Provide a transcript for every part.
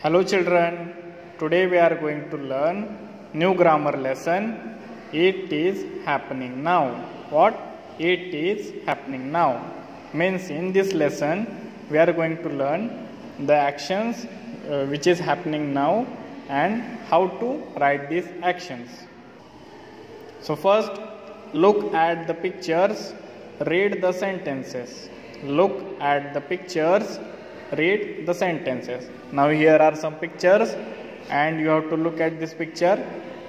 Hello children, today we are going to learn new grammar lesson. It is happening now. What? It is happening now. Means in this lesson we are going to learn the actions which is happening now and how to write these actions. So first look at the pictures, read the sentences. Look at the pictures, read the sentences. Now here are some pictures and you have to look at this picture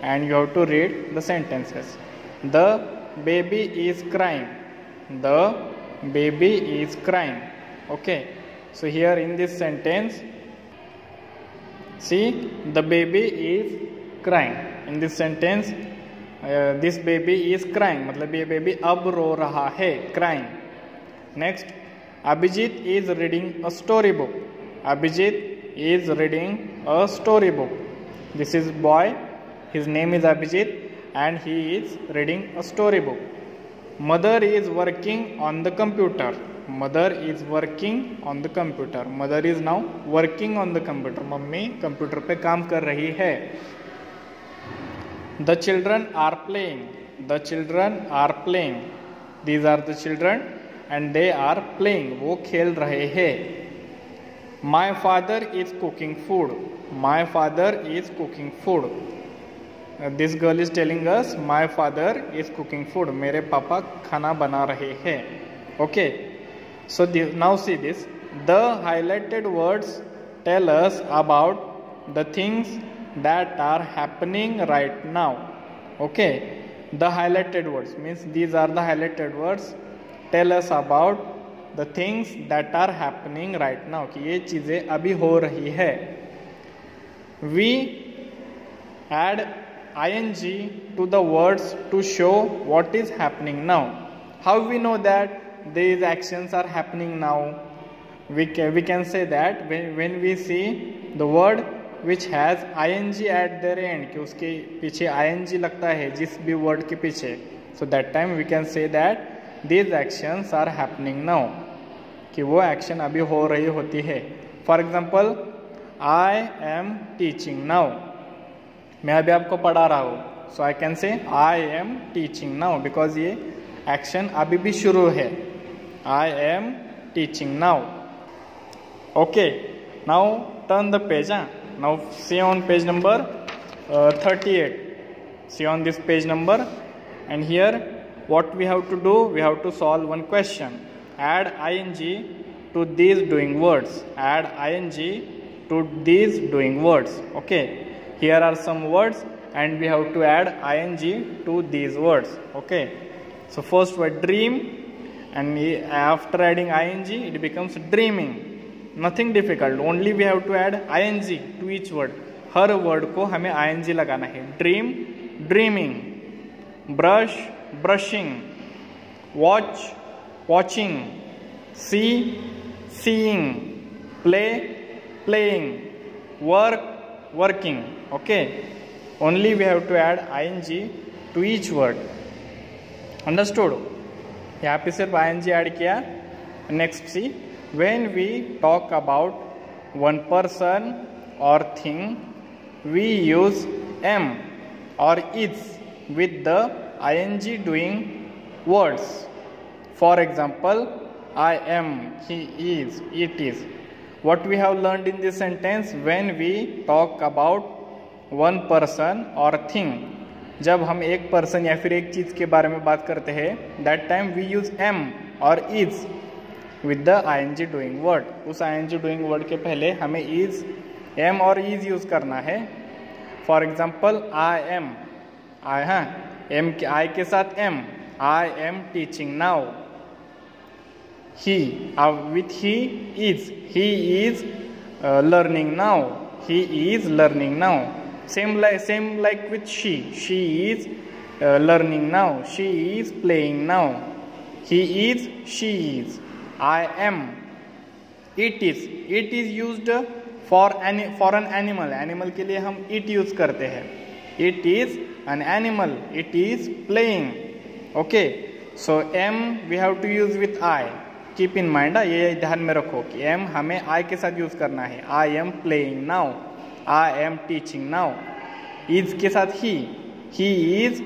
and you have to read the sentences. The baby is crying. The baby is crying. Okay. So here in this sentence, see, the baby is crying. In this sentence, this baby is crying. मतलब ये baby अब रो रहा है, crying. Next, Abhijit is reading a storybook. Abhijit is reading a storybook. This is boy. His name is Abhijit and he is reading a storybook. Mother is working on the computer. Mother is working on the computer. Mother is now working on the computer. Mummy computer पे काम कर रही है. The children are playing. The children are playing. These are the children and they are playing. वो खेल रहे हैं. My father is cooking food. My father is cooking food. This girl is telling us my father is cooking food. मेरे पापा खाना बना रहे हैं. Okay. So now see this. The highlighted words tell us about the things that are happening right now. Okay. The highlighted words means these are the highlighted words. Tell us about the things that are happening right now. कि ये चीजें अभी हो रही है. We add ing to the words to show what is happening now. How we know that these actions are happening now? We can say that when we see the word which has ing at their end, कि उसके पीछे ing लगता है जिस भी word के पीछे, so that time we can say that these actions are happening now, कि वो action अभी हो रही होती है. For example, I am teaching now. मैं अभी आपको पढ़ा रहा हूँ. So I can say I am teaching now because ये action अभी भी शुरू है. I am teaching now. Okay. Now turn the page. Now see on page number 38. See on this page number, and here what we have to do? We have to solve one question. Add ing to these doing words. Add ing to these doing words. Okay. Here are some words and we have to add ing to these words. Okay. So first word dream, and after adding ing it becomes dreaming. Nothing difficult. Only we have to add ing to each word. Her word को हमें ing लगाना है. Dream, dreaming. Brush, brushing. Watch, watching. See, seeing. Play, playing. Work, working. Okay. Only we have to add ing to each word. Understood? यहाँ पे सिर्फ ing add किया. Next see, when we talk about one person or thing, we use am or is with the ing doing words. For example, I am, he is, it is. What we have learned in this sentence, when we talk about one person or thing, जब हम एक person या फिर एक चीज के बारे में बात करते हैं, that time we use am or is with the ing doing word. उस ing doing word के पहले हमें is, am और is use करना है. For example, I am, I के साथ am. I am teaching now. He, with he is learning now. He is learning now. Same like with she is learning now. She is playing now. He is, she is. I am, it is used for an animal. Animal के लिए हम it use करते हैं. It is an animal. It is playing. Okay. So am we have to use with I. Keep in mind, ये ध्यान में रखो कि एम हमें आई के साथ यूज करना है. I am playing now, I am teaching now. Is के साथ he is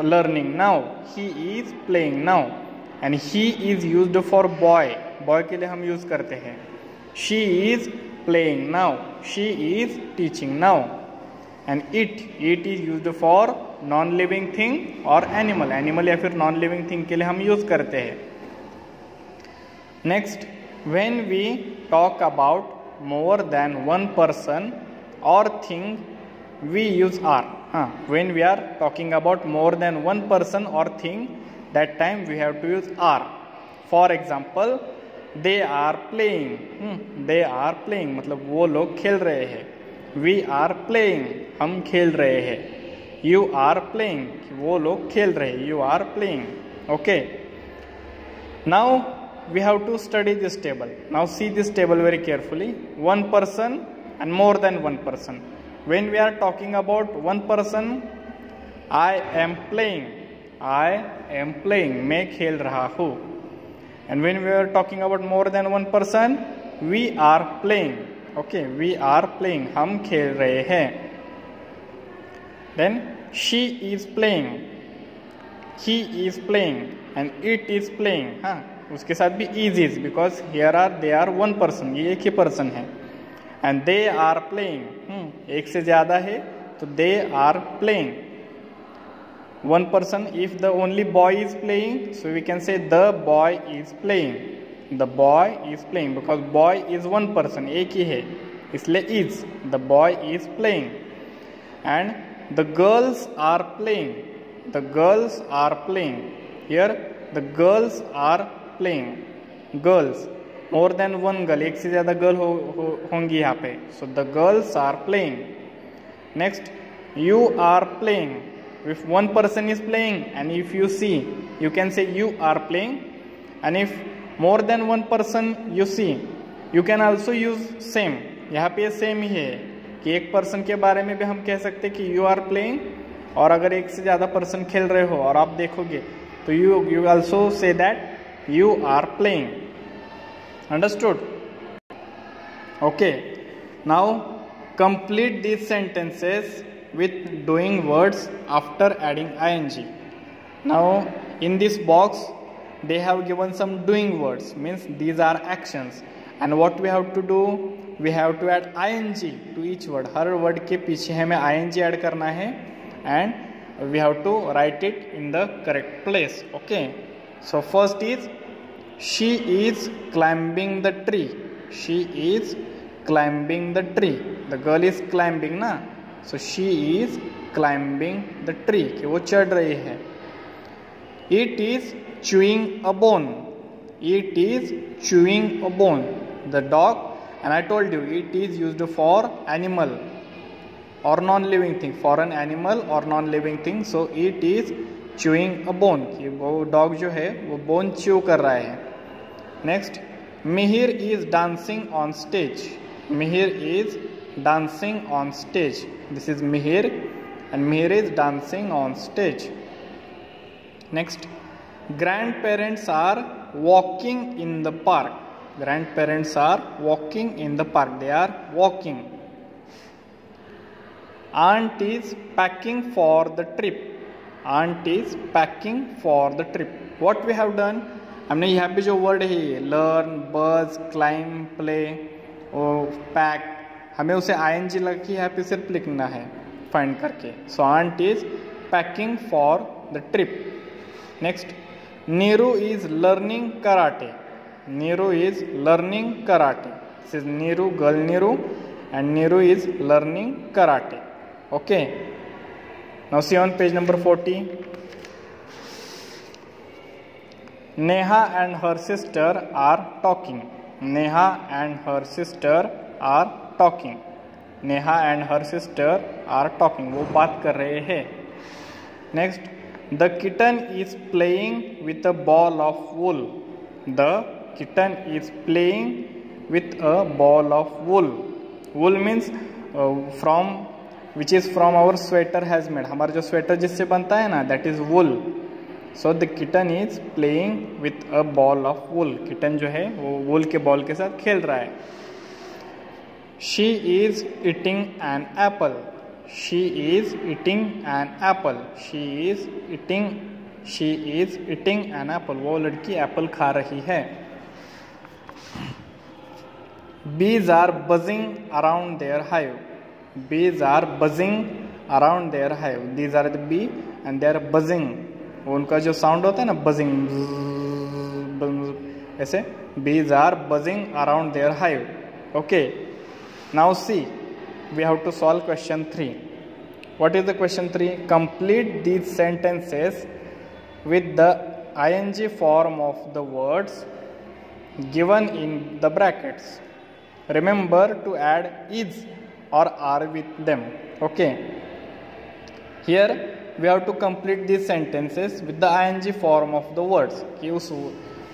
learning now, he is playing now. And he is used for boy, boy के लिए हम यूज करते हैं. She is playing now, she is teaching now. And it is used for non living thing और animal, animal या फिर non living thing के लिए हम यूज करते हैं. Next, when we talk about more than one person or thing we use are. When we are talking about more than one person or thing, that time we have to use are. For example, they are playing, they are playing मतलब वो लोग खेल रहे हैं. We are playing, हम खेल रहे हैं. यू आर प्लेइंग, वो लोग खेल रहे हैं. You are playing. Okay, now we have to study this table. Now see this table very carefully. One person and more than one person. When we are talking about one person, I am playing, I am playing, मैं खेल रहा हूँ. And when we are talking about more than one person, we are playing. Okay, we are playing, हम खेल रहे हैं. Then she is playing, he is playing, and it is playing. उसके साथ भी is because here are they are one person, ये एक ही पर्सन है. एंड दे आर प्लेइंग, एक से ज्यादा है तो they are playing. One person, if the only boy is playing, so we can say the boy is playing, the boy is playing, because boy is one person, एक ही है इसलिए is. The boy is playing. And the girls are playing, the girls are playing. Here the girls are playing. Girls, more than one girl, एक से ज्यादा girl होंगी यहाँ पे. So the girls are playing. Next, you are playing. If one person is playing and if you see, you can say you are playing. And if more than one person you see, you can also use same. यहाँ पे same ही है कि एक person के बारे में भी हम कह सकते हैं कि यू आर प्लेइंग, और अगर एक से ज्यादा पर्सन खेल रहे हो और आप देखोगे तो you also say that you are playing. Understood? Okay, now complete these sentences with doing words after adding ing. Now in this box they have given some doing words, means these are actions, and what we have to do, we have to add ing to each word. Her word के पीछे हमें ing add करना है and we have to write it in the correct place. Okay, so first is she is climbing the tree. She is climbing the tree. The girl is climbing ना, so she is climbing the tree, कि वो चढ़ रही है. It is chewing a bone. It is chewing a bone. The dog, and I told you it is used for animal or non-living thing, for an animal or non-living thing. So it is chewing a bone, कि वो dog जो है वो bone chew कर रहा है. Next, Mihir is dancing on stage. Mihir is dancing on stage. This is Mihir and Mihir is dancing on stage. Next, grand parents are walking in the park. Grand parents are walking in the park, they are walking. Aunt is packing for the trip. Aunt is packing for the trip. What we have done, हमने यहाँ पे जो word है learn, बज, climb, play और pack, हमें उसे ing लग के यहाँ पे सिर्फ लिखना है फाइंड करके. So aunt is packing for the trip. Next, Neeru is learning karate. Neeru is learning karate. This is Neeru, girl Neeru, and Neeru is learning karate. Okay, now see on page number 40. Neha and her sister are talking. Neha and her sister are talking. Neha and her sister are talking. वो बात कर रहे हैं. Next, the kitten is playing with a ball of wool. The kitten is playing with a ball of wool. Wool means from which is from our sweater has made. हमारा जो sweater जिससे बनता है ना, that is wool. So the kitten is playing with a ball of wool. Kitten जो है वो वुल के बॉल के साथ खेल रहा है. She is eating an apple. She is eating an apple. She is eating an apple. वो लड़की एप्पल खा रही है. Bees are buzzing around their hive. Bees are buzzing around their hive. These are the bee and they are buzzing. उनका जो sound होता है ना, buzzing, ऐसे. Bees are buzzing around their hive. Okay. Now see, we have to solve question 3. What is the question 3? Complete these sentences with the ing form of the words given in the brackets. Remember to add is or are with them. Okay. Here we have to complete these sentences with the ing form of the words. कि उस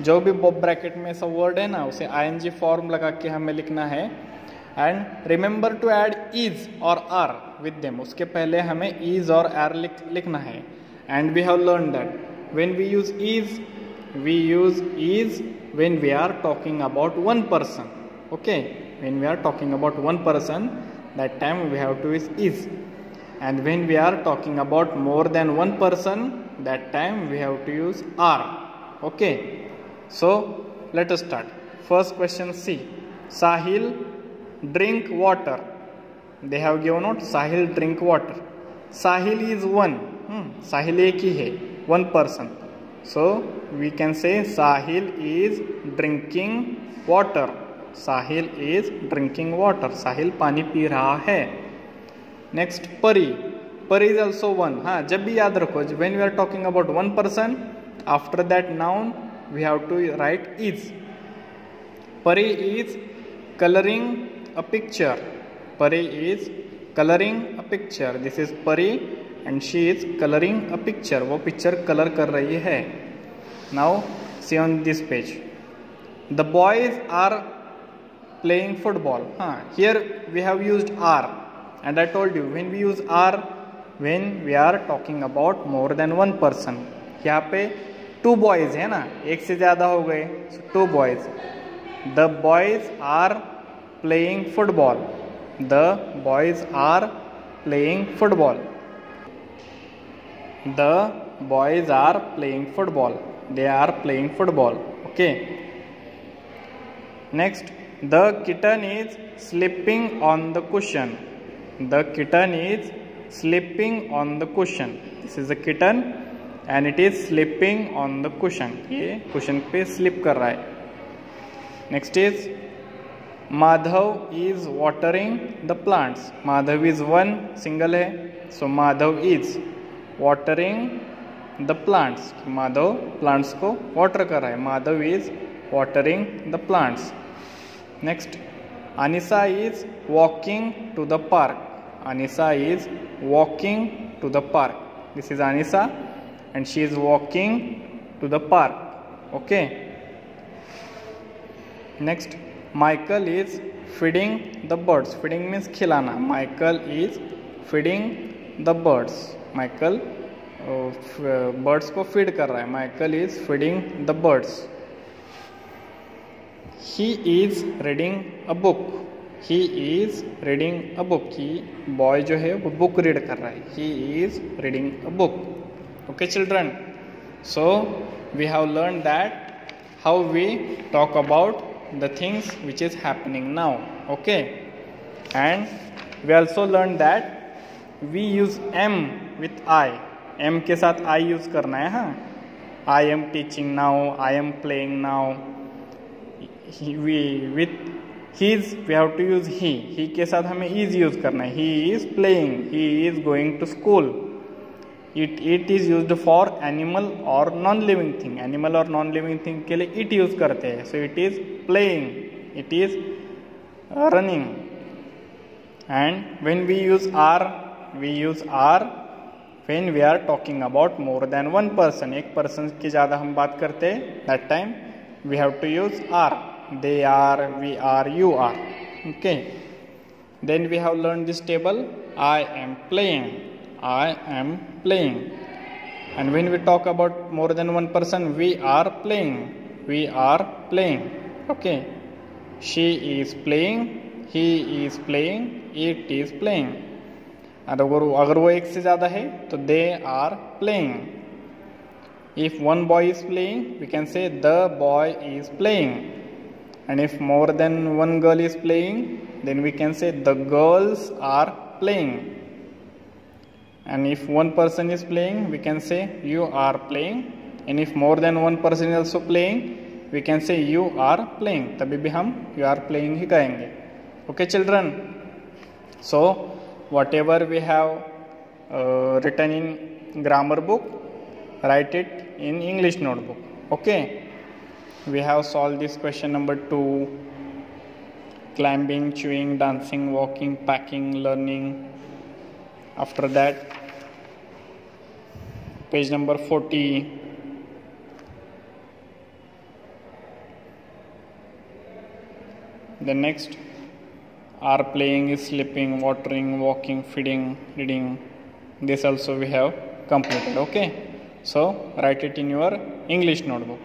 जो भी bracket में ऐसा word है ना, उसे ing form लगा के हमें लिखना है. And remember to add is और आर विद देम. उसके पहले हमें इज और आर लिखना है. And we have learn that when we use is when we are talking about one person. Okay, when we are talking about one person, that time we have to use is. And when we are talking about more than one person, that time we have to use are. Okay, so let us start. First question, C. Sahil drink water. They have given out Sahil drink water. Sahil is one. Sahil एक ही है, one person. So we can say Sahil is drinking water. Sahil is drinking water. Sahil पानी P रहा है. Next, Pari. Pari is also one. हाँ, जब भी याद रखो, when we are talking about one person, after that noun we have to write is. Pari is coloring a picture. Pari is coloring a picture. This is Pari and she is coloring a picture. वो picture color कर रही है. Now see on this page. The boys are playing football. Here we have used are, and I told you when we use are, when we are talking about more than one person. यहाँ पे two boys है ना, एक से ज़्यादा हो गए, so two boys. The boys are playing football. The boys are playing football. The boys are playing football. They are playing football. Okay. Next, the kitten is sleeping on the cushion. The kitten is sleeping on the cushion. This is the kitten and it is sleeping on the cushion. ये cushion पे sleep कर रहा है. Next is Madhav is watering the plants. Madhav is one, single है, so Madhav is watering the plants. Madhav plants को water कर रहा है. Madhav is watering the plants. Next, Anisa is walking to the park. Anisa is walking to the park. This is Anisa and she is walking to the park. Okay. Next, Michael is feeding the birds. Feeding means खिलाना. Michael is feeding the birds. Michael birds को feed कर रहा है. Michael is feeding the birds. He is reading a book. He is reading a book. He boy जो है वो book read कर रहा है. He is reading a book. Okay children. So we have learned that how we talk about the things which is happening now. Okay. And we also learned that we use am with I. M के साथ I use करना है. हाँ, I am teaching now, I am playing now. With his we have to use he. He के साथ हमें is use करना है. He is playing, he is going to school. It is used for animal or non-living thing. Animal और non-living thing के लिए it use करते हैं. So it is playing, it is running. And when we use are when we are talking about more than one person. एक person की ज़्यादा हम बात करते हैं, that time we have to use are. They are, we are, you are. Okay. Then we have learned this table. I am playing. I am playing. And when we talk about more than one person, we are playing. We are playing. Okay. She is playing. He is playing. It is playing. और अगर वो एक से ज़्यादा है तो they are playing. If one boy is playing, we can say the boy is playing. And if more than one girl is playing, then we can say the girls are playing. And if one person is playing, we can say you are playing. And if more than one person is also playing, we can say you are playing. तभी भी हम you are playing ही कहेंगे. Okay, children. So whatever we have written in grammar book, write it in English notebook. Okay. We have solved this question number 2. Climbing, chewing, dancing, walking, packing, learning. After that, page number 40. The next, are playing, is sleeping, watering, walking, feeding, reading. This also we have completed. Okay. So write it in your English notebook.